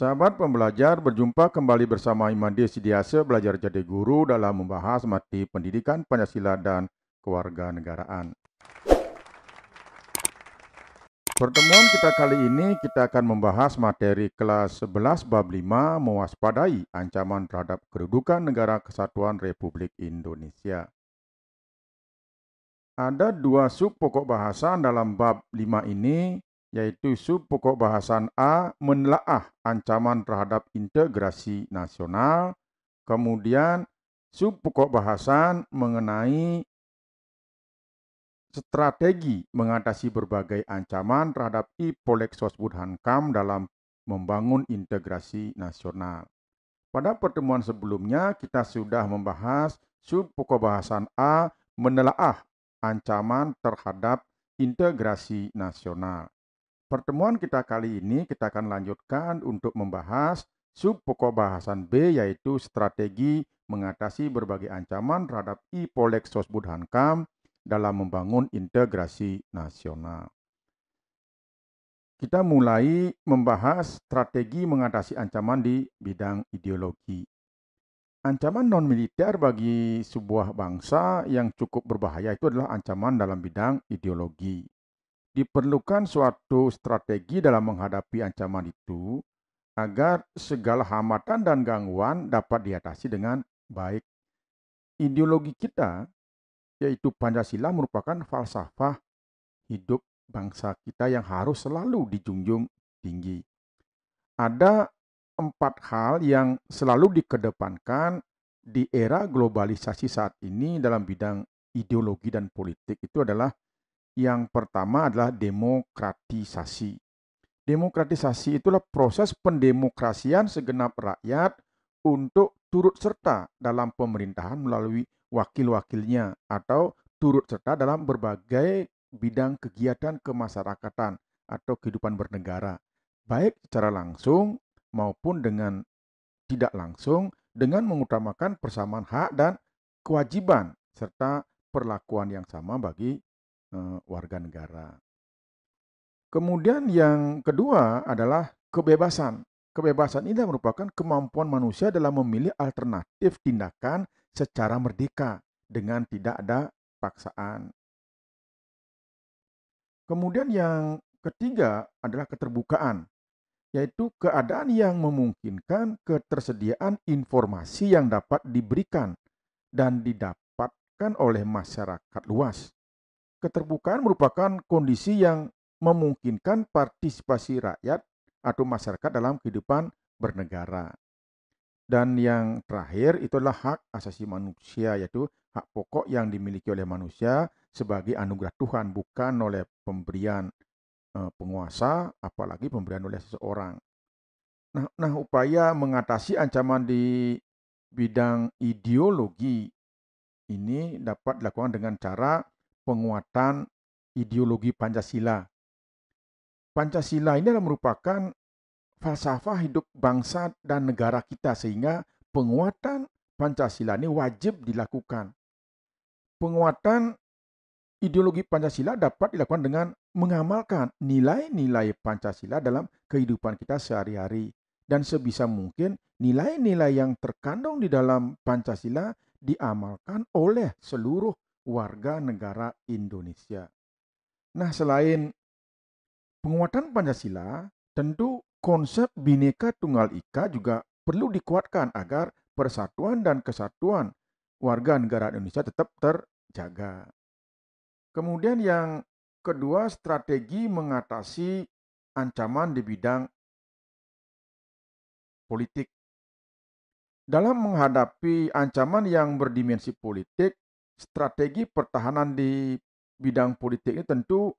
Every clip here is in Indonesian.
Sahabat pembelajar, berjumpa kembali bersama Imade Sidiase Belajar Jadi Guru dalam membahas materi pendidikan Pancasila dan kewarganegaraan. Pertemuan kita kali ini kita akan membahas materi kelas 11 bab 5 mewaspadai ancaman terhadap kedudukan Negara Kesatuan Republik Indonesia. Ada dua sub pokok bahasan dalam bab 5 ini, yaitu sub pokok bahasan A menelaah ancaman terhadap integrasi nasional, kemudian sub pokok bahasan mengenai strategi mengatasi berbagai ancaman terhadap I-Polek-Sosbud-Hankam dalam membangun integrasi nasional. Pada pertemuan sebelumnya kita sudah membahas sub pokok bahasan A menelaah ancaman terhadap integrasi nasional. Pertemuan kita kali ini kita akan lanjutkan untuk membahas sub pokok bahasan B, yaitu strategi mengatasi berbagai ancaman terhadap I-Polek-Sosbud-Hankam dalam membangun integrasi nasional. Kita mulai membahas strategi mengatasi ancaman di bidang ideologi. Ancaman non-militer bagi sebuah bangsa yang cukup berbahaya itu adalah ancaman dalam bidang ideologi. Diperlukan suatu strategi dalam menghadapi ancaman itu agar segala hambatan dan gangguan dapat diatasi dengan baik. Ideologi kita, yaitu Pancasila, merupakan falsafah hidup bangsa kita yang harus selalu dijunjung tinggi. Ada 4 hal yang selalu dikedepankan di era globalisasi saat ini dalam bidang ideologi dan politik. Itu adalah yang pertama adalah demokratisasi. Demokratisasi itulah proses pendemokrasian segenap rakyat untuk turut serta dalam pemerintahan melalui wakil-wakilnya atau turut serta dalam berbagai bidang kegiatan kemasyarakatan atau kehidupan bernegara, baik secara langsung maupun dengan tidak langsung, dengan mengutamakan persamaan hak dan kewajiban serta perlakuan yang sama bagi warga negara. Kemudian yang kedua adalah kebebasan. Kebebasan ini merupakan kemampuan manusia dalam memilih alternatif tindakan secara merdeka dengan tidak ada paksaan. Kemudian yang ketiga adalah keterbukaan, yaitu keadaan yang memungkinkan ketersediaan informasi yang dapat diberikan dan didapatkan oleh masyarakat luas. Keterbukaan merupakan kondisi yang memungkinkan partisipasi rakyat atau masyarakat dalam kehidupan bernegara. Dan yang terakhir itu adalah hak asasi manusia, yaitu hak pokok yang dimiliki oleh manusia sebagai anugerah Tuhan, bukan oleh pemberian penguasa, apalagi pemberian oleh seseorang. Nah, upaya mengatasi ancaman di bidang ideologi ini dapat dilakukan dengan cara penguatan ideologi Pancasila. Pancasila ini adalah merupakan falsafah hidup bangsa dan negara kita, sehingga penguatan Pancasila ini wajib dilakukan. Penguatan ideologi Pancasila dapat dilakukan dengan mengamalkan nilai-nilai Pancasila dalam kehidupan kita sehari-hari. Dan sebisa mungkin nilai-nilai yang terkandung di dalam Pancasila diamalkan oleh seluruh warga negara Indonesia. Nah, selain penguatan Pancasila, tentu konsep Bhinneka Tunggal Ika juga perlu dikuatkan agar persatuan dan kesatuan warga negara Indonesia tetap terjaga. Kemudian yang kedua, strategi mengatasi ancaman di bidang politik. Dalam menghadapi ancaman yang berdimensi politik, strategi pertahanan di bidang politik ini tentu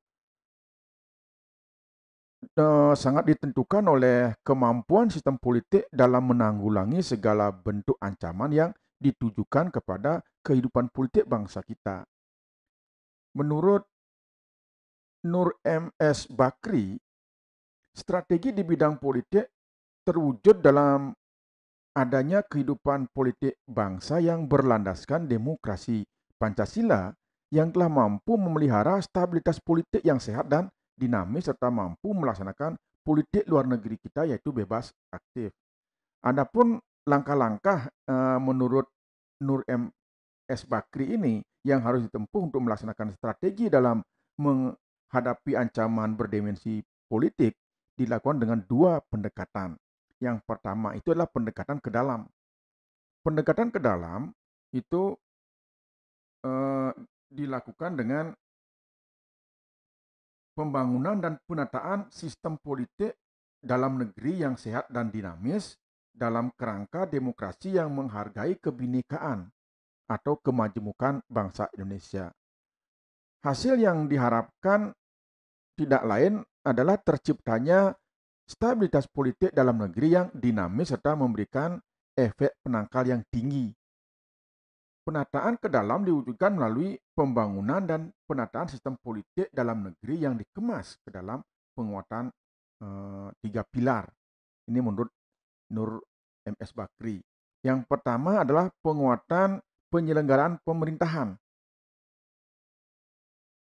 sangat ditentukan oleh kemampuan sistem politik dalam menanggulangi segala bentuk ancaman yang ditujukan kepada kehidupan politik bangsa kita. Menurut Nur M.S. Bakri, strategi di bidang politik terwujud dalam adanya kehidupan politik bangsa yang berlandaskan demokrasi Pancasila yang telah mampu memelihara stabilitas politik yang sehat dan dinamis serta mampu melaksanakan politik luar negeri kita, yaitu bebas aktif. Adapun langkah-langkah menurut Nur M.S. Bakri ini yang harus ditempuh untuk melaksanakan strategi dalam menghadapi ancaman berdimensi politik dilakukan dengan dua pendekatan. Yang pertama itu adalah pendekatan ke dalam. Pendekatan ke dalam itu dilakukan dengan pembangunan dan penataan sistem politik dalam negeri yang sehat dan dinamis dalam kerangka demokrasi yang menghargai kebinekaan atau kemajemukan bangsa Indonesia. Hasil yang diharapkan tidak lain adalah terciptanya stabilitas politik dalam negeri yang dinamis serta memberikan efek penangkal yang tinggi. Penataan ke dalam diwujudkan melalui pembangunan dan penataan sistem politik dalam negeri yang dikemas ke dalam penguatan 3 pilar. Ini menurut Nur M.S. Bakri. Yang pertama adalah penguatan penyelenggaraan pemerintahan.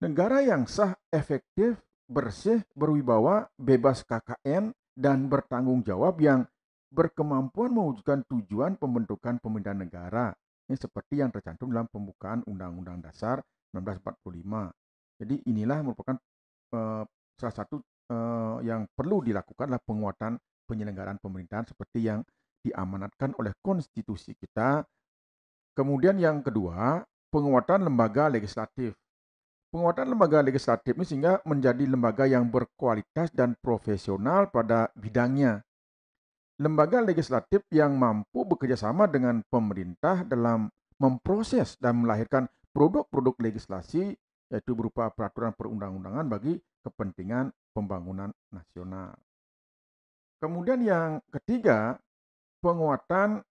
Negara yang sah, efektif, bersih, berwibawa, bebas KKN, dan bertanggung jawab yang berkemampuan mewujudkan tujuan pembentukan pemerintahan negara. Ini seperti yang tercantum dalam pembukaan Undang-Undang Dasar 1945. Jadi inilah merupakan salah satu yang perlu dilakukan adalah penguatan penyelenggaraan pemerintahan seperti yang diamanatkan oleh konstitusi kita. Kemudian yang kedua, penguatan lembaga legislatif. Penguatan lembaga legislatif ini sehingga menjadi lembaga yang berkualitas dan profesional pada bidangnya. Lembaga legislatif yang mampu bekerjasama dengan pemerintah dalam memproses dan melahirkan produk-produk legislasi, yaitu berupa peraturan perundang-undangan bagi kepentingan pembangunan nasional. Kemudian yang ketiga, penguatan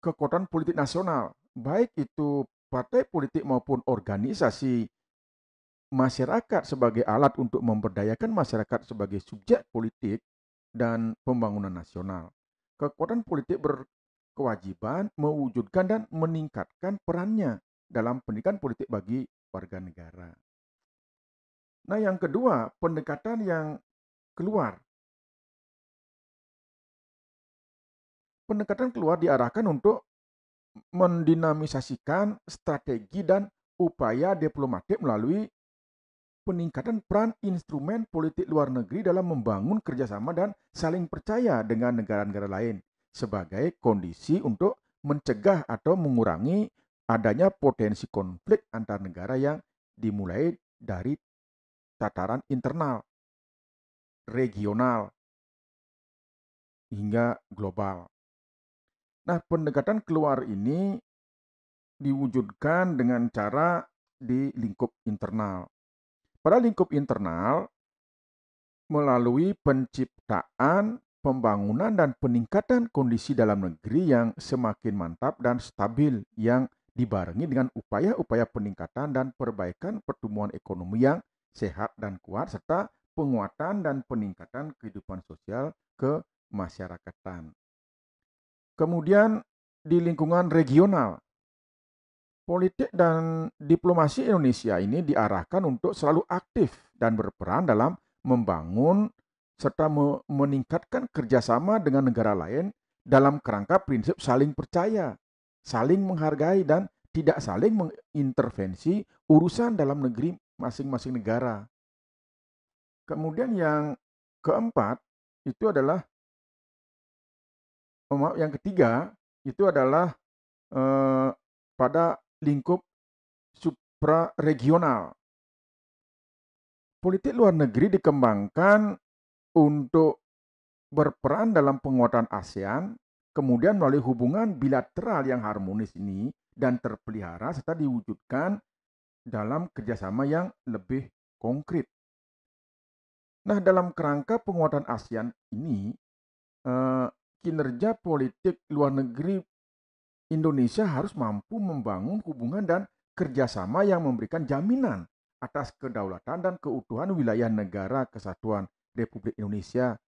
kekuatan politik nasional, baik itu partai politik maupun organisasi masyarakat sebagai alat untuk memberdayakan masyarakat sebagai subjek politik dan pembangunan nasional. Kekuatan politik berkewajiban mewujudkan dan meningkatkan perannya dalam pendidikan politik bagi warga negara. Nah, yang kedua, pendekatan yang keluar. Pendekatan keluar diarahkan untuk mendinamisasikan strategi dan upaya diplomatik melalui peningkatan peran instrumen politik luar negeri dalam membangun kerjasama dan saling percaya dengan negara-negara lain sebagai kondisi untuk mencegah atau mengurangi adanya potensi konflik antar negara yang dimulai dari tataran internal, regional, hingga global. Nah, pendekatan keluar ini diwujudkan dengan cara di lingkup internal. Pada lingkup internal, melalui penciptaan, pembangunan, dan peningkatan kondisi dalam negeri yang semakin mantap dan stabil yang dibarengi dengan upaya-upaya peningkatan dan perbaikan pertumbuhan ekonomi yang sehat dan kuat, serta penguatan dan peningkatan kehidupan sosial kemasyarakatan. Kemudian di lingkungan regional, politik dan diplomasi Indonesia ini diarahkan untuk selalu aktif dan berperan dalam membangun serta meningkatkan kerjasama dengan negara lain dalam kerangka prinsip saling percaya, saling menghargai, dan tidak saling mengintervensi urusan dalam negeri masing-masing negara. Kemudian yang keempat itu adalah, yang ketiga itu adalah pada lingkup supraregional. Politik luar negeri dikembangkan untuk berperan dalam penguatan ASEAN, kemudian melalui hubungan bilateral yang harmonis ini dan terpelihara serta diwujudkan dalam kerjasama yang lebih konkret. Nah, dalam kerangka penguatan ASEAN ini, kinerja politik luar negeri Indonesia harus mampu membangun hubungan dan kerjasama yang memberikan jaminan atas kedaulatan dan keutuhan wilayah negara kesatuan Republik Indonesia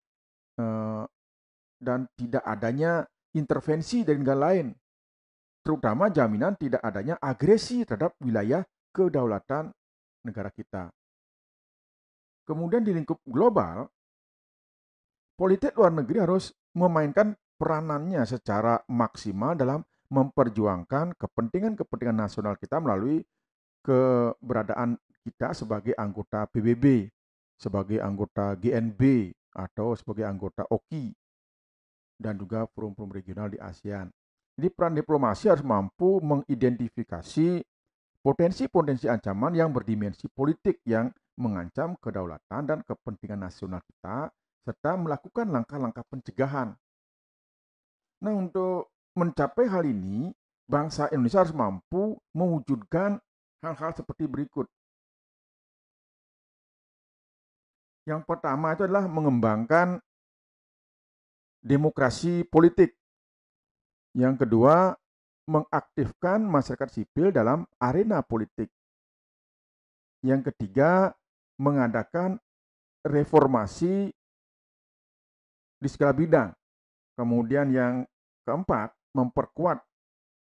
dan tidak adanya intervensi dari negara lain, terutama jaminan tidak adanya agresi terhadap wilayah kedaulatan negara kita. Kemudian di lingkup global, politik luar negeri harus memainkan peranannya secara maksimal dalam memperjuangkan kepentingan-kepentingan nasional kita melalui keberadaan kita sebagai anggota PBB, sebagai anggota GNB, atau sebagai anggota OKI, dan juga forum-forum regional di ASEAN. Jadi peran diplomasi harus mampu mengidentifikasi potensi-potensi ancaman yang berdimensi politik yang mengancam kedaulatan dan kepentingan nasional kita, serta melakukan langkah-langkah pencegahan. Nah, untuk mencapai hal ini, bangsa Indonesia harus mampu mewujudkan hal-hal seperti berikut. Yang pertama itu adalah mengembangkan demokrasi politik. Yang kedua, mengaktifkan masyarakat sipil dalam arena politik. Yang ketiga, mengadakan reformasi di segala bidang. Kemudian yang keempat, memperkuat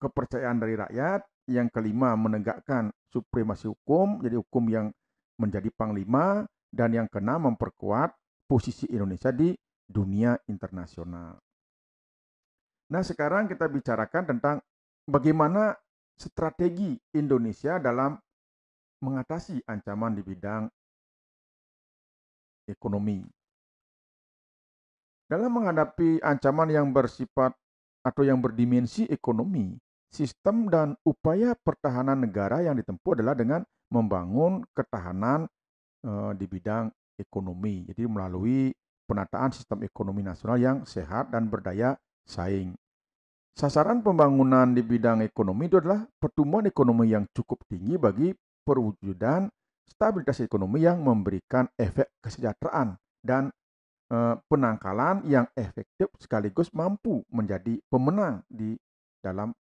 kepercayaan dari rakyat. Yang kelima, menegakkan supremasi hukum, jadi hukum yang menjadi panglima. Dan yang keenam, memperkuat posisi Indonesia di dunia internasional. Nah, sekarang kita bicarakan tentang bagaimana strategi Indonesia dalam mengatasi ancaman di bidang ekonomi. Dalam menghadapi ancaman yang bersifat atau yang berdimensi ekonomi, sistem dan upaya pertahanan negara yang ditempuh adalah dengan membangun ketahanan di bidang ekonomi. Jadi melalui penataan sistem ekonomi nasional yang sehat dan berdaya saing. Sasaran pembangunan di bidang ekonomi itu adalah pertumbuhan ekonomi yang cukup tinggi bagi perwujudan stabilitas ekonomi yang memberikan efek kesejahteraan dan penangkalan yang efektif sekaligus mampu menjadi pemenang di dalam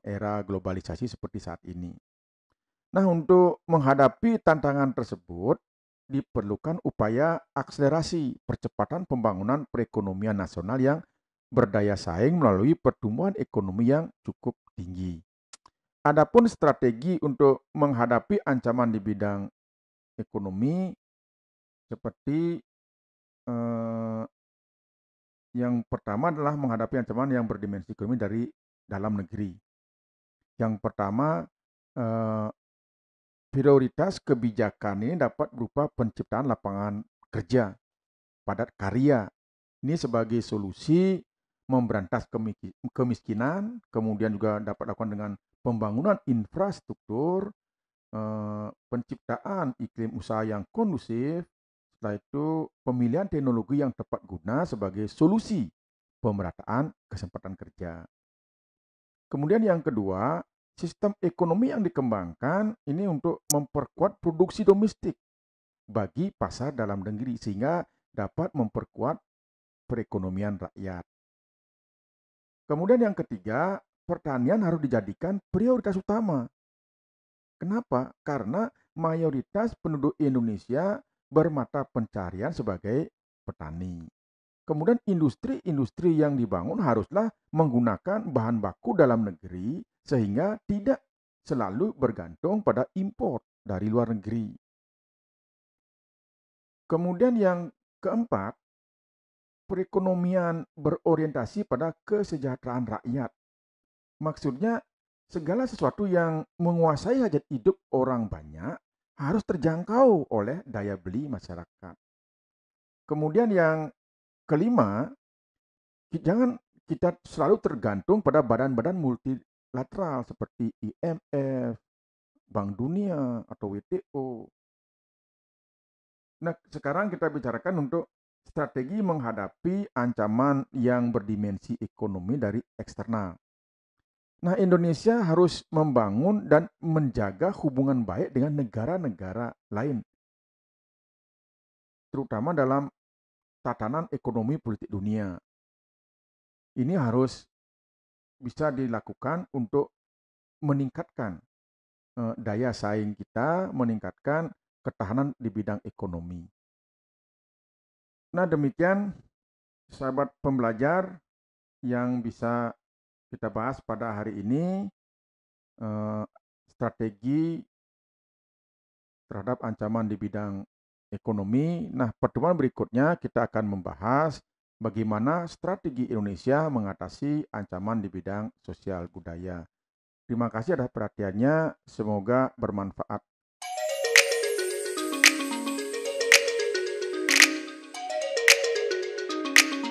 era globalisasi seperti saat ini. Nah, untuk menghadapi tantangan tersebut diperlukan upaya akselerasi percepatan pembangunan perekonomian nasional yang berdaya saing melalui pertumbuhan ekonomi yang cukup tinggi. Adapun strategi untuk menghadapi ancaman di bidang ekonomi seperti yang pertama adalah menghadapi ancaman yang berdimensi ekonomi dari dalam negeri. Yang pertama, prioritas kebijakan ini dapat berupa penciptaan lapangan kerja padat karya. Ini sebagai solusi memberantas kemiskinan, kemudian juga dapat dilakukan dengan pembangunan infrastruktur, penciptaan iklim usaha yang kondusif, setelah itu pemilihan teknologi yang tepat guna sebagai solusi pemerataan kesempatan kerja. Kemudian yang kedua, sistem ekonomi yang dikembangkan ini untuk memperkuat produksi domestik bagi pasar dalam negeri sehingga dapat memperkuat perekonomian rakyat. Kemudian yang ketiga, pertanian harus dijadikan prioritas utama. Kenapa? Karena mayoritas penduduk Indonesia bermata pencarian sebagai petani. Kemudian industri-industri yang dibangun haruslah menggunakan bahan baku dalam negeri sehingga tidak selalu bergantung pada impor dari luar negeri. Kemudian yang keempat, perekonomian berorientasi pada kesejahteraan rakyat. Maksudnya, segala sesuatu yang menguasai hajat hidup orang banyak harus terjangkau oleh daya beli masyarakat. Kemudian yang kelima, jangan kita selalu tergantung pada badan-badan multilateral seperti IMF, Bank Dunia, atau WTO. Nah, sekarang kita bicarakan untuk strategi menghadapi ancaman yang berdimensi ekonomi dari eksternal. Nah, Indonesia harus membangun dan menjaga hubungan baik dengan negara-negara lain, terutama dalam tatanan ekonomi politik dunia. Ini harus bisa dilakukan untuk meningkatkan daya saing kita, meningkatkan ketahanan di bidang ekonomi. Nah, demikian sahabat pembelajar yang bisa kita bahas pada hari ini, strategi terhadap ancaman di bidang ekonomi. Nah, pertemuan berikutnya kita akan membahas bagaimana strategi Indonesia mengatasi ancaman di bidang sosial budaya. Terima kasih atas perhatiannya, semoga bermanfaat.